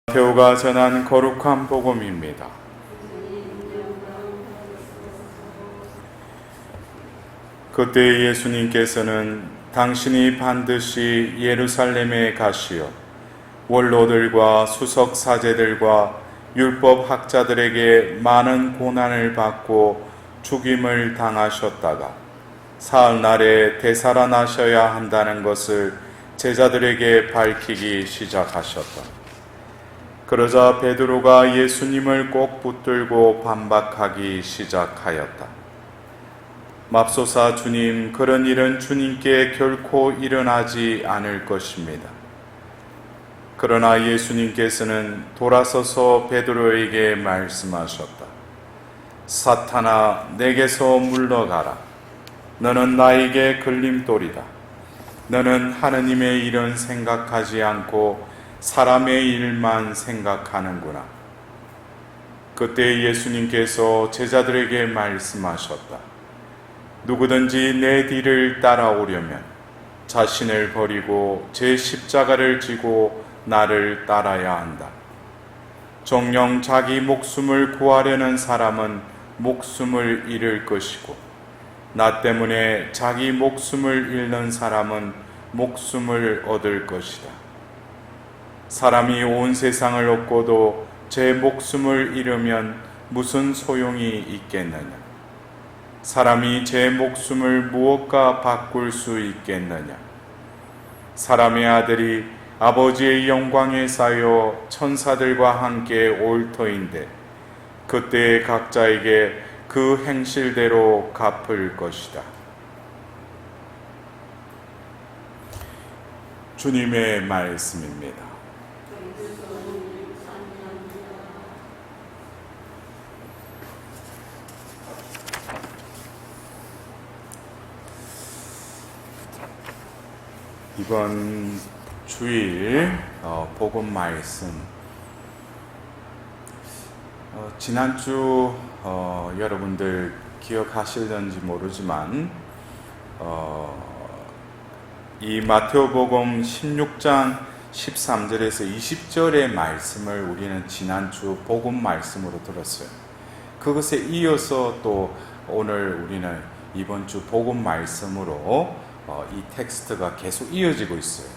마테오가 전한 거룩한 복음입니다. 그때 예수님께서는 당신이 반드시 예루살렘에 가시어 원로들과 수석 사제들과 율법 학자들에게 많은 고난을 받고 죽임을 당하셨다가 사흘날에 되살아나셔야 한다는 것을 제자들에게 밝히기 시작하셨다. 그러자 베드로가 예수님을 꼭 붙들고 반박하기 시작하였다. 맙소사 주님, 그런 일은 주님께 결코 일어나지 않을 것입니다. 그러나 예수님께서는 돌아서서 베드로에게 말씀하셨다. 사탄아, 내게서 물러가라. 너는 나에게 걸림돌이다. 너는 하느님의 일은 생각하지 않고 사람의 일만 생각하는구나. 그때 예수님께서 제자들에게 말씀하셨다. 누구든지 내 뒤를 따라오려면 자신을 버리고 제 십자가를 지고 나를 따라야 한다. 정녕 자기 목숨을 구하려는 사람은 목숨을 잃을 것이고 나 때문에 자기 목숨을 잃는 사람은 목숨을 얻을 것이다. 사람이 온 세상을 얻고도 제 목숨을 잃으면 무슨 소용이 있겠느냐? 사람이 제 목숨을 무엇과 바꿀 수 있겠느냐? 사람의 아들이 아버지의 영광에 쌓여 천사들과 함께 올 터인데 그때 각자에게 그 행실대로 갚을 것이다. 주님의 말씀입니다. 이번 주일 복음 말씀, 지난주 여러분들 기억하실는지 모르지만 이 마테오복음 16장 13절에서 20절의 말씀을 우리는 지난주 복음 말씀으로 들었어요. 그것에 이어서 또 오늘 우리는 이번 주 복음 말씀으로 이 텍스트가 계속 이어지고 있어요.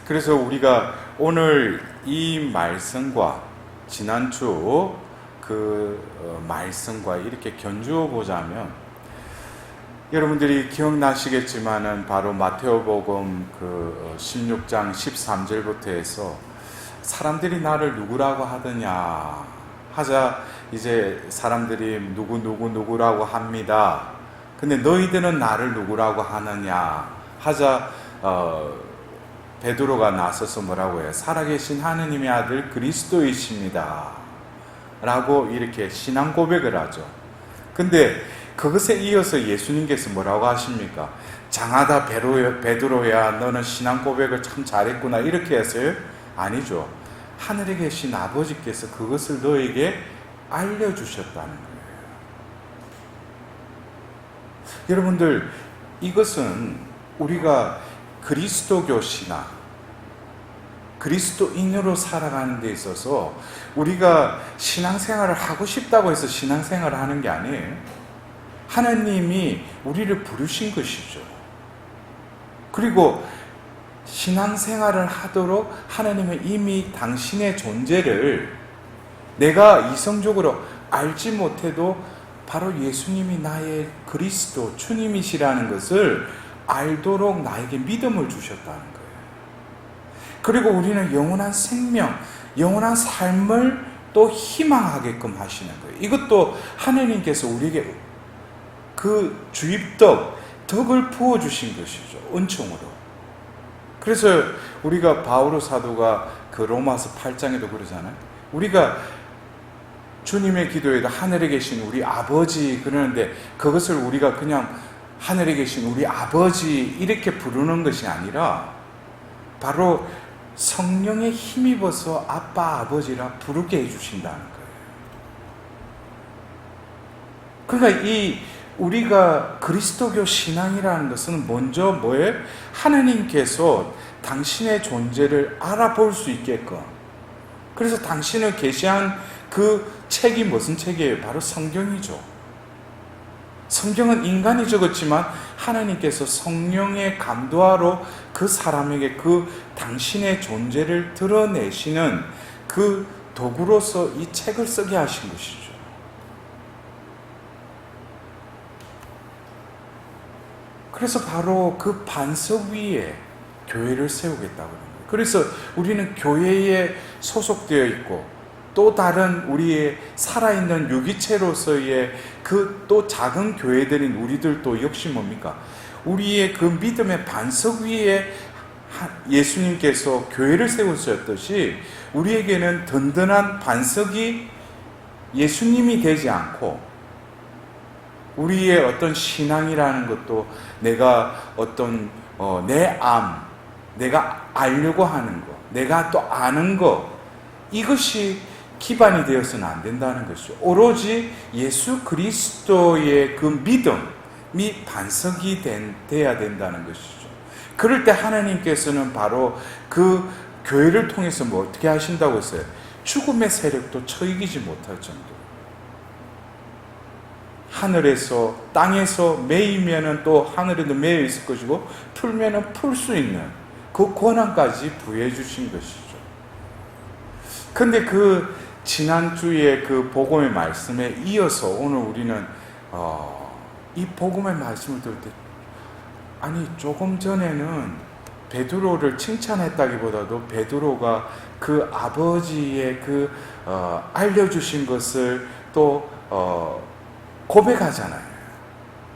그래서 우리가 오늘 이 말씀과 지난주 그 말씀과 이렇게 견주어 보자면 여러분들이 기억나시겠지만은 바로 마테오복음 그 16장 13절부터 해서 사람들이 나를 누구라고 하더냐 하자 이제 사람들이 누구라고 합니다. 근데 너희들은 나를 누구라고 하느냐 하자 베드로가 나서서 뭐라고 해요? 살아계신 하느님의 아들 그리스도이십니다 라고 이렇게 신앙 고백을 하죠. 근데 그것에 이어서 예수님께서 뭐라고 하십니까? 장하다 베드로야, 너는 신앙 고백을 참 잘했구나 이렇게 했어요? 아니죠. 하늘에 계신 아버지께서 그것을 너에게 알려주셨다는 거예요. 여러분들, 이것은 우리가 그리스도교 신앙, 그리스도인으로 살아가는 데 있어서 우리가 신앙생활을 하고 싶다고 해서 신앙생활을 하는 게 아니에요. 하나님이 우리를 부르신 것이죠. 그리고 신앙생활을 하도록 하나님은 이미 당신의 존재를 내가 이성적으로 알지 못해도 바로 예수님이 나의 그리스도, 주님이시라는 것을 알도록 나에게 믿음을 주셨다는 거예요. 그리고 우리는 영원한 생명, 영원한 삶을 또 희망하게끔 하시는 거예요. 이것도 하나님께서 우리에게 그 주입덕, 덕을 부어주신 것이죠. 은총으로. 그래서 우리가 바오로 사도가 그 로마서 8장에도 그러잖아요. 우리가 주님의 기도에도 하늘에 계신 우리 아버지 그러는데 그것을 우리가 그냥 하늘에 계신 우리 아버지 이렇게 부르는 것이 아니라 바로 성령에 힘입어서 아빠 아버지라 부르게 해주신다는 거예요. 그러니까 이 우리가 그리스도교 신앙이라는 것은 먼저 뭐예요? 하나님께서 당신의 존재를 알아볼 수 있게끔 그래서 당신을 계시한 그 책이 무슨 책이에요? 바로 성경이죠. 성경은 인간이 적었지만 하나님께서 성령의 감도하러 그 사람에게 그 당신의 존재를 드러내시는 그 도구로서 이 책을 쓰게 하신 것이죠. 그래서 바로 그 반석 위에 교회를 세우겠다고 합니다. 그래서 우리는 교회에 소속되어 있고 또 다른 우리의 살아있는 유기체로서의 그 또 작은 교회들인 우리들도 역시 뭡니까? 우리의 그 믿음의 반석 위에 예수님께서 교회를 세우셨듯이 우리에게는 든든한 반석이 예수님이 되지 않고 우리의 어떤 신앙이라는 것도 내가 어떤 내가 알려고 하는 것, 내가 또 아는 것, 이것이 기반이 되어서는 안 된다는 것이죠. 오로지 예수 그리스도의 그 믿음이 반석이 돼야 된다는 것이죠. 그럴 때 하나님께서는 바로 그 교회를 통해서 뭐 어떻게 하신다고 했어요? 죽음의 세력도 처이기지 못할 정도. 하늘에서 땅에서 매이면은 또 하늘에도 매여 있을 것이고 풀면은 풀 수 있는 그 권한까지 부여해 주신 것이죠. 근데 그 지난주에 그 복음의 말씀에 이어서 오늘 우리는 이 복음의 말씀을 들을 때 아니 조금 전에는 베드로를 칭찬했다기보다도 베드로가 그 아버지의 그 알려주신 것을 또 고백하잖아요.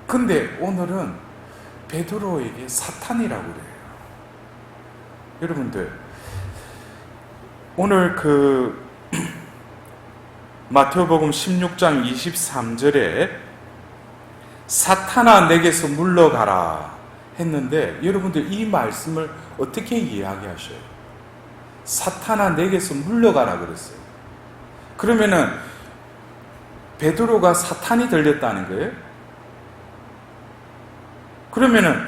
근데 오늘은 베드로에게 사탄이라고 그래요. 여러분들 오늘 그 마태복음 16장 23절에 사탄아 내게서 물러가라 했는데 여러분들 이 말씀을 어떻게 이야기하셔요? 사탄아 내게서 물러가라 그랬어요. 그러면은 베드로가 사탄이 들렸다는 거예요? 그러면은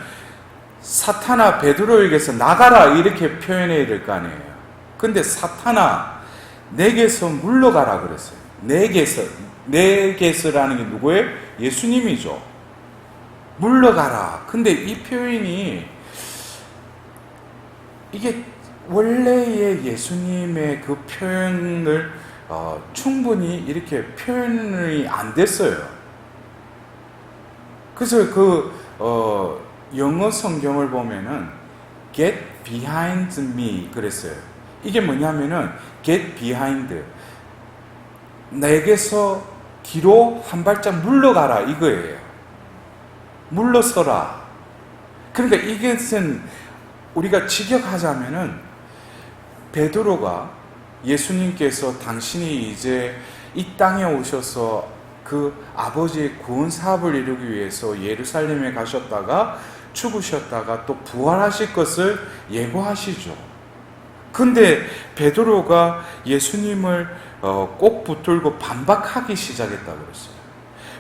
사탄아 베드로에게서 나가라 이렇게 표현해야 될 거 아니에요. 근데 사탄아 내게서 물러가라 그랬어요. 내게서라는 게 누구예요? 예수님이죠. 물러가라. 근데 이 표현이 이게 원래의 예수님의 그 표현을 충분히 이렇게 표현이 안 됐어요. 그래서 그 영어 성경을 보면은 get behind me 그랬어요. 이게 뭐냐면은 get behind 내게서 뒤로 한 발짝 물러가라 이거예요. 물러서라. 그러니까 이것은 우리가 직역하자면은 베드로가 예수님께서 당신이 이제 이 땅에 오셔서 그 아버지의 구원 사업을 이루기 위해서 예루살렘에 가셨다가 죽으셨다가 또 부활하실 것을 예고하시죠. 근데 베드로가 예수님을 꼭 붙들고 반박하기 시작했다고 그랬어요.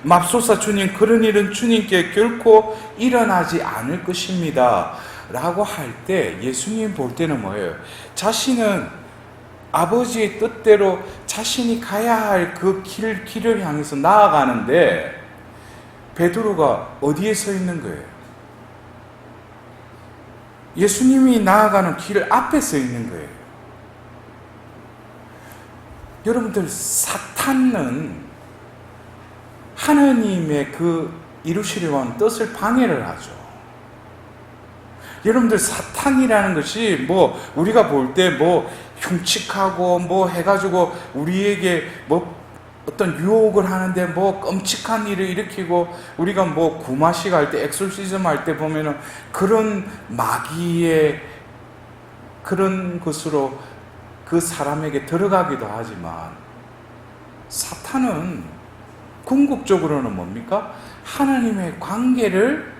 맙소사 주님, 그런 일은 주님께 결코 일어나지 않을 것입니다 라고 할 때 예수님 볼 때는 뭐예요? 자신은 아버지의 뜻대로 자신이 가야 할 그 길을 향해서 나아가는데 베드로가 어디에 서 있는 거예요? 예수님이 나아가는 길 앞에 서 있는 거예요. 여러분들 사탄은 하나님의 그 이루시려고 하는 뜻을 방해를 하죠. 여러분들 사탄이라는 것이 뭐 우리가 볼 때 뭐 흉측하고 뭐 해가지고 우리에게 뭐 어떤 유혹을 하는데 뭐 끔찍한 일을 일으키고 우리가 뭐 구마식 할 때 엑소시즘 할 때 보면은 그런 마귀의 그런 것으로 그 사람에게 들어가기도 하지만 사탄은 궁극적으로는 뭡니까? 하나님의 관계를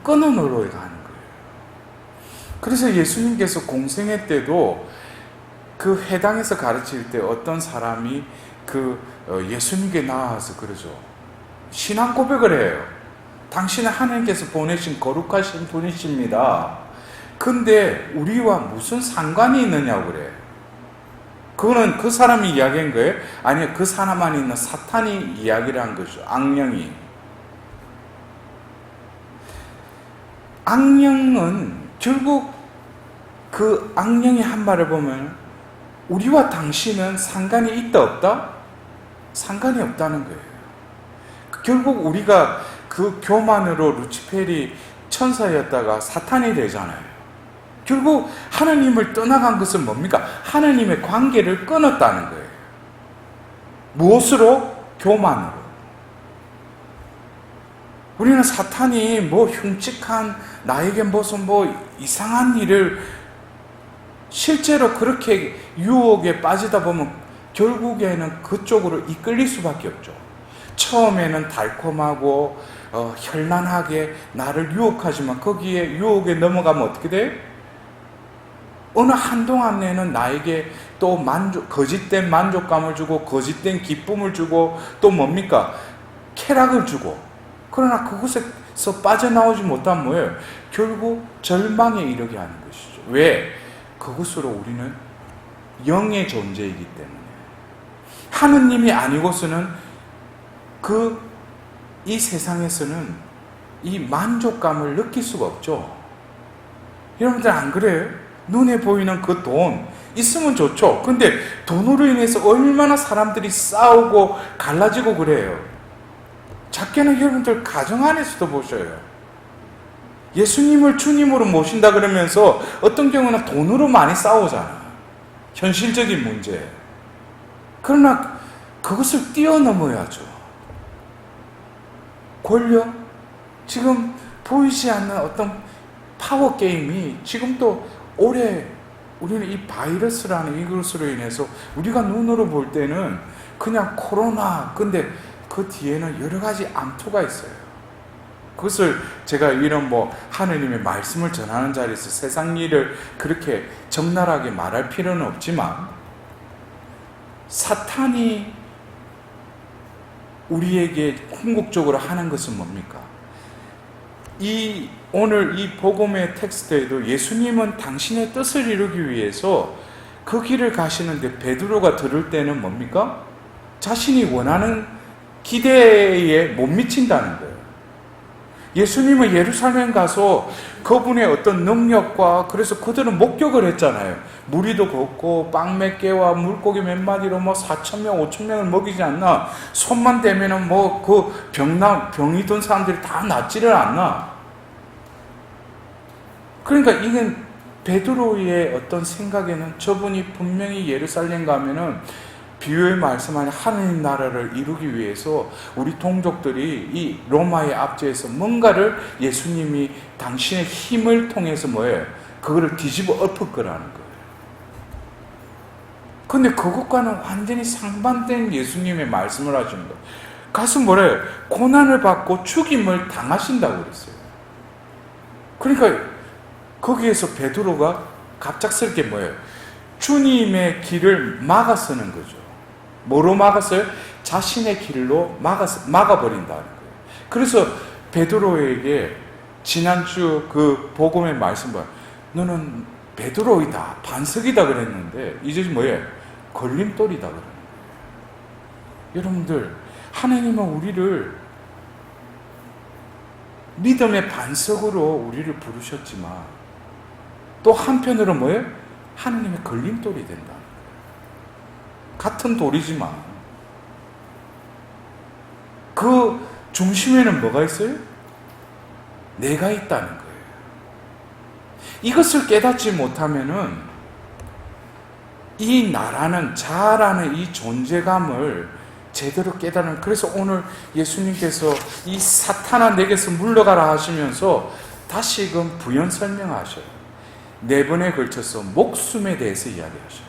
끊어놓으러 가는 거예요. 그래서 예수님께서 공생애 때도 그 회당에서 가르칠 때 어떤 사람이 그 예수님께 나와서 그러죠. 신앙 고백을 해요. 당신은 하나님께서 보내신 거룩하신 분이십니다. 근데 우리와 무슨 상관이 있느냐고 그래요. 그거는 그 사람이 이야기한 거예요? 아니요, 그 사람 안에 있는 사탄이 이야기를 한 거죠. 악령이. 악령은 결국 그 악령의 한 말을 보면 우리와 당신은 상관이 있다 없다? 상관이 없다는 거예요. 결국 우리가 그 교만으로 루치페리 천사였다가 사탄이 되잖아요. 결국 하나님을 떠나간 것은 뭡니까? 하나님의 관계를 끊었다는 거예요. 무엇으로? 교만으로. 우리는 사탄이 뭐 흉측한 나에게 무슨 뭐 이상한 일을 실제로 그렇게 유혹에 빠지다 보면 결국에는 그쪽으로 이끌릴 수밖에 없죠. 처음에는 달콤하고 현란하게 나를 유혹하지만 거기에 유혹에 넘어가면 어떻게 돼요? 어느 한동안 내는 나에게 또 거짓된 만족감을 주고 거짓된 기쁨을 주고 또 뭡니까? 쾌락을 주고. 그러나 그곳에서 빠져나오지 못하면 뭐예요? 결국 절망에 이르게 하는 것이죠. 왜? 그것으로 우리는 영의 존재이기 때문에. 하느님이 아니고서는 이 세상에서는 이 만족감을 느낄 수가 없죠. 여러분들 안 그래요? 눈에 보이는 그 돈 있으면 좋죠. 근데 돈으로 인해서 얼마나 사람들이 싸우고 갈라지고 그래요. 작게는 여러분들 가정 안에서도 보셔요. 예수님을 주님으로 모신다 그러면서 어떤 경우는 돈으로 많이 싸우잖아. 현실적인 문제. 그러나 그것을 뛰어넘어야죠. 권력? 지금 보이지 않는 어떤 파워 게임이 지금도 올해 우리는 이 바이러스라는 이것으로 인해서 우리가 눈으로 볼 때는 그냥 코로나, 근데 그 뒤에는 여러 가지 암투가 있어요. 그것을 제가 이런 하느님의 말씀을 전하는 자리에서 세상 일을 그렇게 적나라하게 말할 필요는 없지만, 사탄이 우리에게 궁극적으로 하는 것은 뭡니까? 오늘 이 복음의 텍스트에도 예수님은 당신의 뜻을 이루기 위해서 그 길을 가시는데 베드로가 들을 때는 뭡니까? 자신이 원하는 기대에 못 미친다는 거예요. 예수님은 예루살렘 가서 그분의 어떤 능력과, 그래서 그들은 목격을 했잖아요. 무리도 걷고 빵 몇 개와 물고기 몇 마디로 4,000명, 5,000명을 먹이지 않나? 손만 대면은 그 병이 든 사람들이 다 낫지를 않나? 그러니까 이건 베드로의 어떤 생각에는 저분이 분명히 예루살렘 가면은 비유의 말씀하는 하나님 나라를 이루기 위해서 우리 동족들이 이 로마의 압제에서 뭔가를 예수님이 당신의 힘을 통해서 그거를 뒤집어 엎을 거라는 거예요. 근데 그것과는 완전히 상반된 예수님의 말씀을 하시는 거예요. 가서 뭐래요? 고난을 받고 죽임을 당하신다고 그랬어요. 그러니까 거기에서 베드로가 갑작스럽게 주님의 길을 막아서는 거죠. 뭐로 막았어요? 자신의 길로 막아버린다는 거예요. 그래서 베드로에게 지난주 그 복음의 말씀 너는 베드로이다, 반석이다 그랬는데 이제 걸림돌이다 그러는 거예요. 여러분들, 하나님은 우리를 믿음의 반석으로 우리를 부르셨지만 또 한편으로 하나님의 걸림돌이 된다. 같은 돌이지만 그 중심에는 뭐가 있어요? 내가 있다는 거예요. 이것을 깨닫지 못하면은 이 나라는, 자라는 이 존재감을 제대로 깨달은. 그래서 오늘 예수님께서 이 사탄아 내게서 물러가라 하시면서 다시금 부연 설명하셔요. 4번에 걸쳐서 목숨에 대해서 이야기하셔요.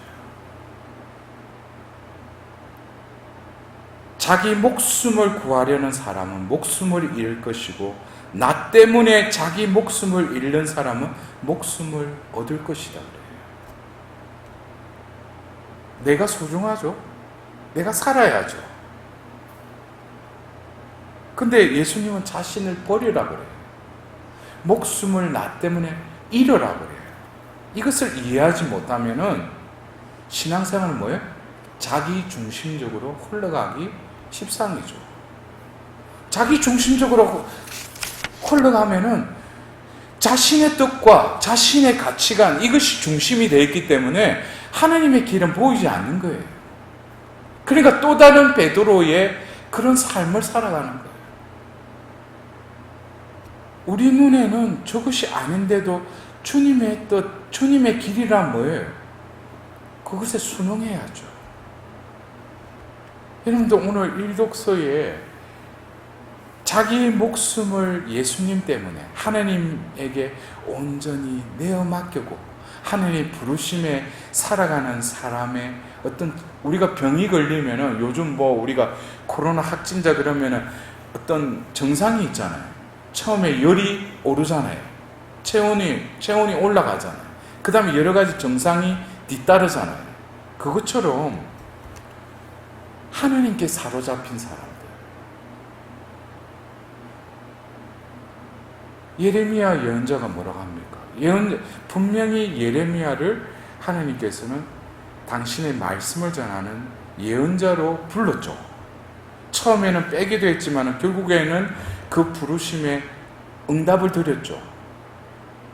자기 목숨을 구하려는 사람은 목숨을 잃을 것이고, 나 때문에 자기 목숨을 잃는 사람은 목숨을 얻을 것이다 그래요. 내가 소중하죠. 내가 살아야죠. 근데 예수님은 자신을 버리라 그래요. 목숨을 나 때문에 잃으라 그래요. 이것을 이해하지 못하면은 신앙생활은 뭐예요? 자기 중심적으로 흘러가기 십상이죠. 자기 중심적으로 흘러가면은 자신의 뜻과 자신의 가치관, 이것이 중심이 되어 있기 때문에 하나님의 길은 보이지 않는 거예요. 그러니까 또 다른 베드로의 그런 삶을 살아가는 거예요. 우리 눈에는 저것이 아닌데도 주님의 뜻, 주님의 길이란 뭐예요? 그것에 순응해야죠. 여러분들 오늘 일독서에 자기 목숨을 예수님 때문에 하나님에게 온전히 내어 맡기고 하나님의 부르심에 살아가는 사람의 어떤, 우리가 병이 걸리면은 요즘 뭐 우리가 코로나 확진자 그러면은 어떤 증상이 있잖아요. 처음에 열이 오르잖아요. 체온이 올라가잖아요. 그 다음에 여러 가지 증상이 뒤따르잖아요. 그것처럼 하나님께 사로잡힌 사람들. 예레미야 예언자가 뭐라고 합니까? 분명히 예레미야를 하나님께서는 당신의 말씀을 전하는 예언자로 불렀죠. 처음에는 빼기도 했지만 결국에는 그 부르심에 응답을 드렸죠.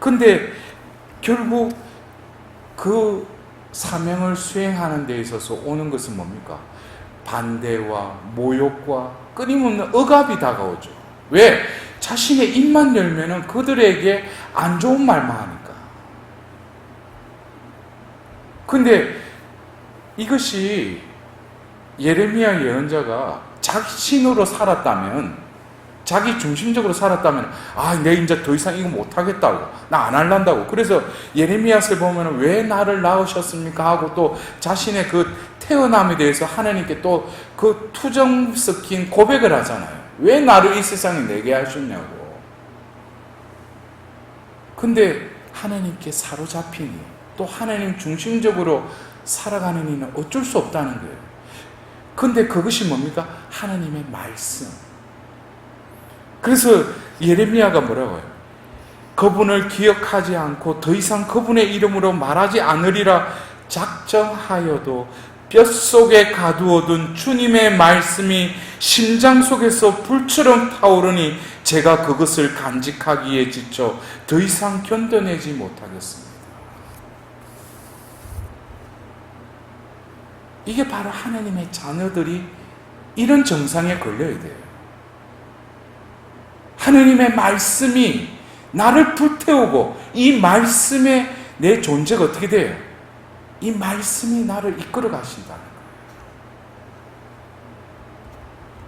근데 결국 그 사명을 수행하는 데 있어서 오는 것은 뭡니까? 반대와 모욕과 끊임없는 억압이 다가오죠. 왜? 자신의 입만 열면은 그들에게 안 좋은 말만 하니까. 근데 이것이 예레미야 예언자가 자신으로 살았다면, 자기 중심적으로 살았다면, 내 이제 더 이상 이거 못하겠다고, 나 안 할란다고. 그래서 예레미야서를 보면 왜 나를 낳으셨습니까 하고 또 자신의 그 태어남에 대해서 하나님께 또 그 투정 섞인 고백을 하잖아요. 왜 나를 이 세상에 내게 하셨냐고. 근데 하나님께 사로잡히니, 또 하나님 중심적으로 살아가는 이는 어쩔 수 없다는 거예요. 근데 그것이 뭡니까? 하나님의 말씀. 그래서 예레미야가 뭐라고 해요? 그분을 기억하지 않고 더 이상 그분의 이름으로 말하지 않으리라 작정하여도 뼛속에 가두어둔 주님의 말씀이 심장 속에서 불처럼 타오르니 제가 그것을 간직하기에 지쳐 더 이상 견뎌내지 못하겠습니다. 이게 바로 하나님의 자녀들이 이런 정상에 걸려야 돼요. 하나님의 말씀이 나를 불태우고 이 말씀에 내 존재가 어떻게 돼요? 이 말씀이 나를 이끌어 가신다는 거예요.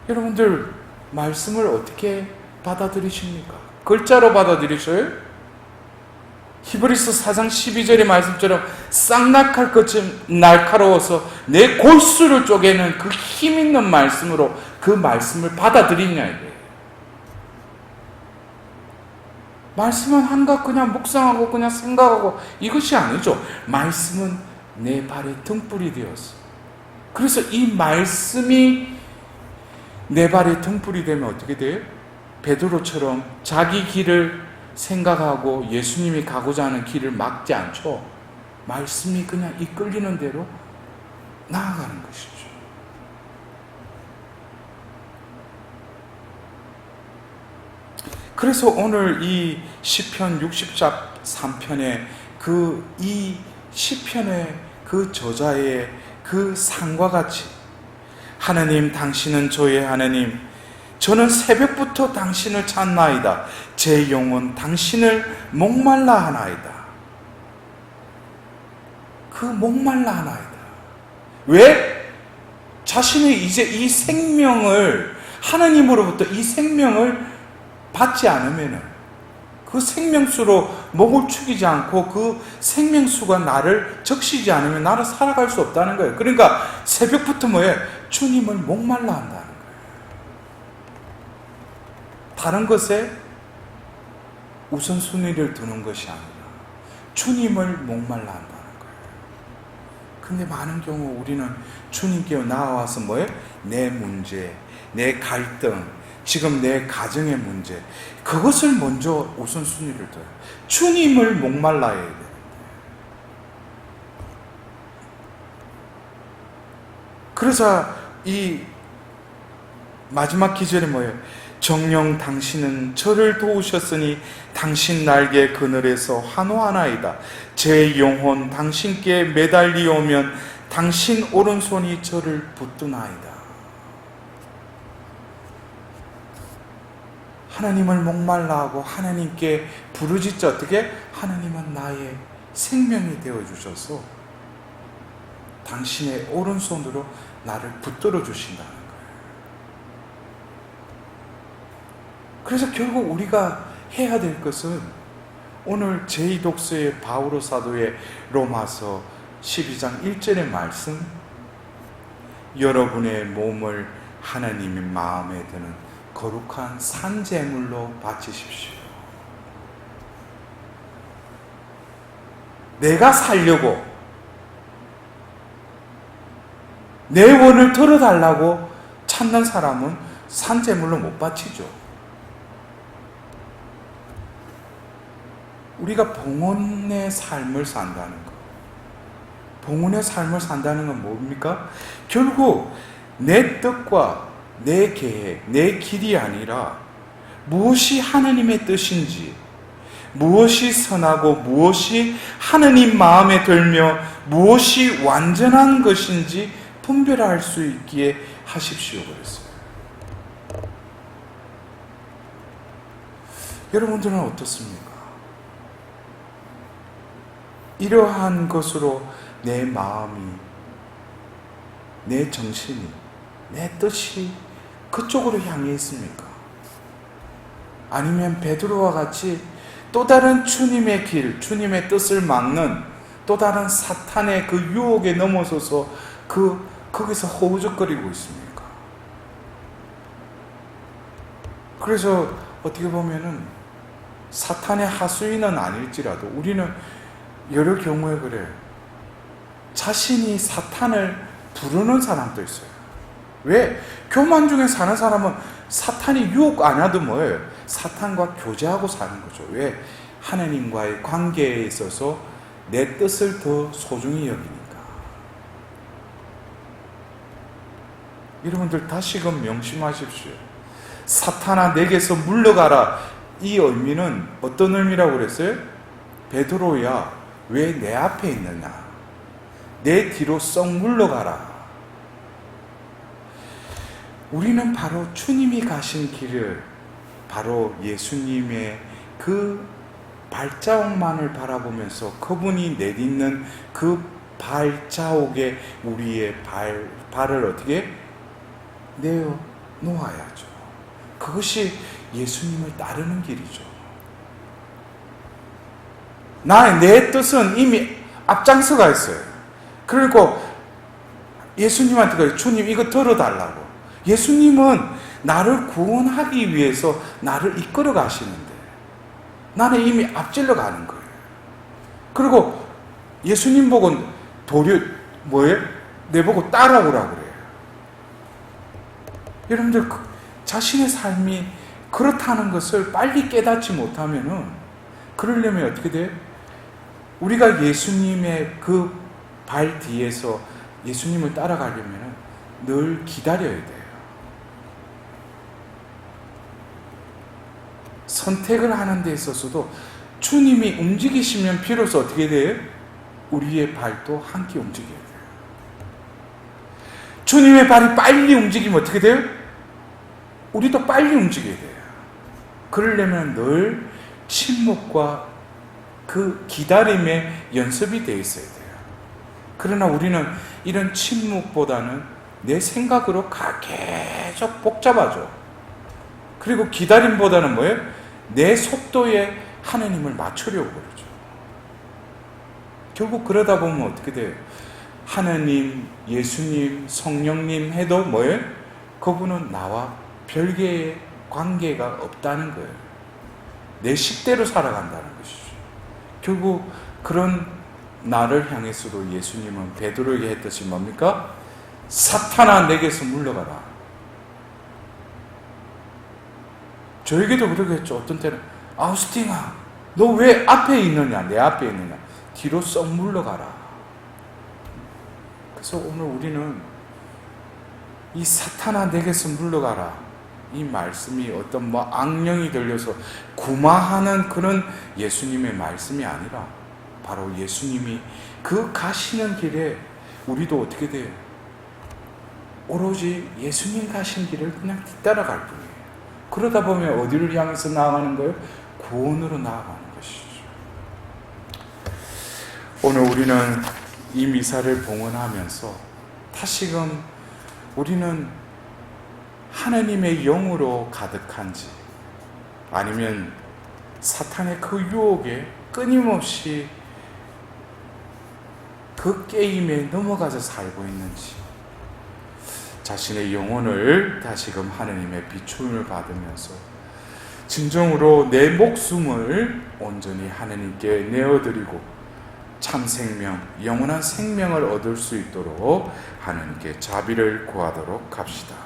여러분들 말씀을 어떻게 받아들이십니까? 글자로 받아들이셔요? 히브리서 4장 12절의 말씀처럼 쌍낙할 것처럼 날카로워서 내 골수를 쪼개는 그 힘있는 말씀으로 그 말씀을 받아들이냐 이거예요. 말씀은 한가 그냥 묵상하고 그냥 생각하고 이것이 아니죠. 말씀은 내 발의 등불이 되었어. 그래서 이 말씀이 내 발의 등불이 되면 어떻게 돼요? 베드로처럼 자기 길을 생각하고 예수님이 가고자 하는 길을 막지 않죠. 말씀이 그냥 이끌리는 대로 나아가는 것이죠. 그래서 오늘 이 시편 63편의 이 시편의 그 저자의 그 상과 같이 하나님 당신은 저의 하나님, 저는 새벽부터 당신을 찾나이다. 제 영혼 당신을 목말라 하나이다. 그 목말라 하나이다. 왜? 자신의 이제 이 생명을, 하나님으로부터 이 생명을 받지 않으면 그 생명수로 목을 축이지 않고 그 생명수가 나를 적시지 않으면 나를 살아갈 수 없다는 거예요. 그러니까 새벽부터 뭐예요? 주님을 목말라 한다는 거예요. 다른 것에 우선순위를 두는 것이 아니라 주님을 목말라 한다는 거예요. 근데 많은 경우 우리는 주님께 나와서 뭐예요? 내 문제, 내 갈등, 지금 내 가정의 문제, 그것을 먼저 우선순위를 둬요. 주님을 목말라야 돼요. 그러자 이 마지막 기절이 뭐예요? 정녕 당신은 저를 도우셨으니 당신 날개 그늘에서 환호하나이다. 제 영혼 당신께 매달리오면 당신 오른손이 저를 붙드나이다. 하나님을 목말라 하고 하나님께 부르짖자. 어떻게? 하나님은 나의 생명이 되어주셔서 당신의 오른손으로 나를 붙들어 주신다는 거예요. 그래서 결국 우리가 해야 될 것은 오늘 제2독서의 바오로 사도의 로마서 12장 1절의 말씀, 여러분의 몸을 하나님의 마음에 드는 거룩한 산제물로 바치십시오. 내가 살려고 내 원을 들어달라고 찾는 사람은 산제물로 못 바치죠. 우리가 봉헌의 삶을 산다는 것, 봉헌의 삶을 산다는 건 뭡니까? 결국 내 뜻과 내 계획, 내 길이 아니라 무엇이 하나님의 뜻인지, 무엇이 선하고 무엇이 하나님 마음에 들며 무엇이 완전한 것인지 분별할 수 있기에 하십시오 그랬어요. 여러분들은 어떻습니까? 이러한 것으로 내 마음이, 내 정신이, 내 뜻이 그쪽으로 향해 있습니까? 아니면 베드로와 같이 또 다른 주님의 길, 주님의 뜻을 막는 또 다른 사탄의 그 유혹에 넘어서서 거기서 허우적거리고 있습니까? 그래서 어떻게 보면은 사탄의 하수인은 아닐지라도 우리는 여러 경우에 그래요. 자신이 사탄을 부르는 사람도 있어요. 왜? 교만 중에 사는 사람은 사탄이 유혹 안 하도 뭐예요? 사탄과 교제하고 사는 거죠. 왜? 하나님과의 관계에 있어서 내 뜻을 더 소중히 여기니까. 여러분들 다시금 명심하십시오. 사탄아 내게서 물러가라. 이 의미는 어떤 의미라고 그랬어요? 베드로야 왜 내 앞에 있느냐? 내 뒤로 썩 물러가라. 우리는 바로 주님이 가신 길을, 바로 예수님의 그 발자국만을 바라보면서 그분이 내딛는 그 발자국에 우리의 발을 어떻게 내어 놓아야죠. 그것이 예수님을 따르는 길이죠. 내 뜻은 이미 앞장서가 있어요. 그리고 예수님한테 그래요. 주님 이거 들어달라고. 예수님은 나를 구원하기 위해서 나를 이끌어 가시는데 나는 이미 앞질러 가는 거예요. 그리고 예수님 보고 뭐예요? 내보고 따라오라고 그래요. 여러분들 자신의 삶이 그렇다는 것을 빨리 깨닫지 못하면은 그러려면 어떻게 돼요? 우리가 예수님의 그 발 뒤에서 예수님을 따라가려면 늘 기다려야 돼요. 선택을 하는 데 있어서도 주님이 움직이시면 비로소 어떻게 돼요? 우리의 발도 함께 움직여야 돼요. 주님의 발이 빨리 움직이면 어떻게 돼요? 우리도 빨리 움직여야 돼요. 그러려면 늘 침묵과 그 기다림의 연습이 되어 있어야 돼요. 그러나 우리는 이런 침묵보다는 내 생각으로 계속 복잡하죠. 그리고 기다림보다는 뭐예요? 내 속도에 하나님을 맞추려고 그러죠. 결국 그러다 보면 어떻게 돼요? 하나님, 예수님, 성령님 해도 뭐예요? 그분은 나와 별개의 관계가 없다는 거예요. 내 식대로 살아간다는 것이죠. 결국 그런 나를 향해서도 예수님은 베드로에게 했듯이 뭡니까? 사탄아 내게서 물러가라. 저에게도 그러겠죠. 어떤 때는 아우스팅아 너 왜 앞에 있느냐? 내 앞에 있느냐? 뒤로 썩 물러가라. 그래서 오늘 우리는 이 사탄아 내게서 물러가라, 이 말씀이 어떤 악령이 들려서 구마하는 그런 예수님의 말씀이 아니라 바로 예수님이 그 가시는 길에 우리도 어떻게 돼요? 오로지 예수님 가신 길을 그냥 뒤따라갈 뿐이에요. 그러다 보면 어디를 향해서 나아가는 거예요? 구원으로 나아가는 것이죠. 오늘 우리는 이 미사를 봉헌하면서 다시금 우리는 하나님의 영으로 가득한지 아니면 사탄의 그 유혹에 끊임없이 그 게임에 넘어가서 살고 있는지, 자신의 영혼을 다시금 하나님의 비추음을 받으면서 진정으로 내 목숨을 온전히 하나님께 내어드리고 참 생명, 영원한 생명을 얻을 수 있도록 하나님께 자비를 구하도록 합시다.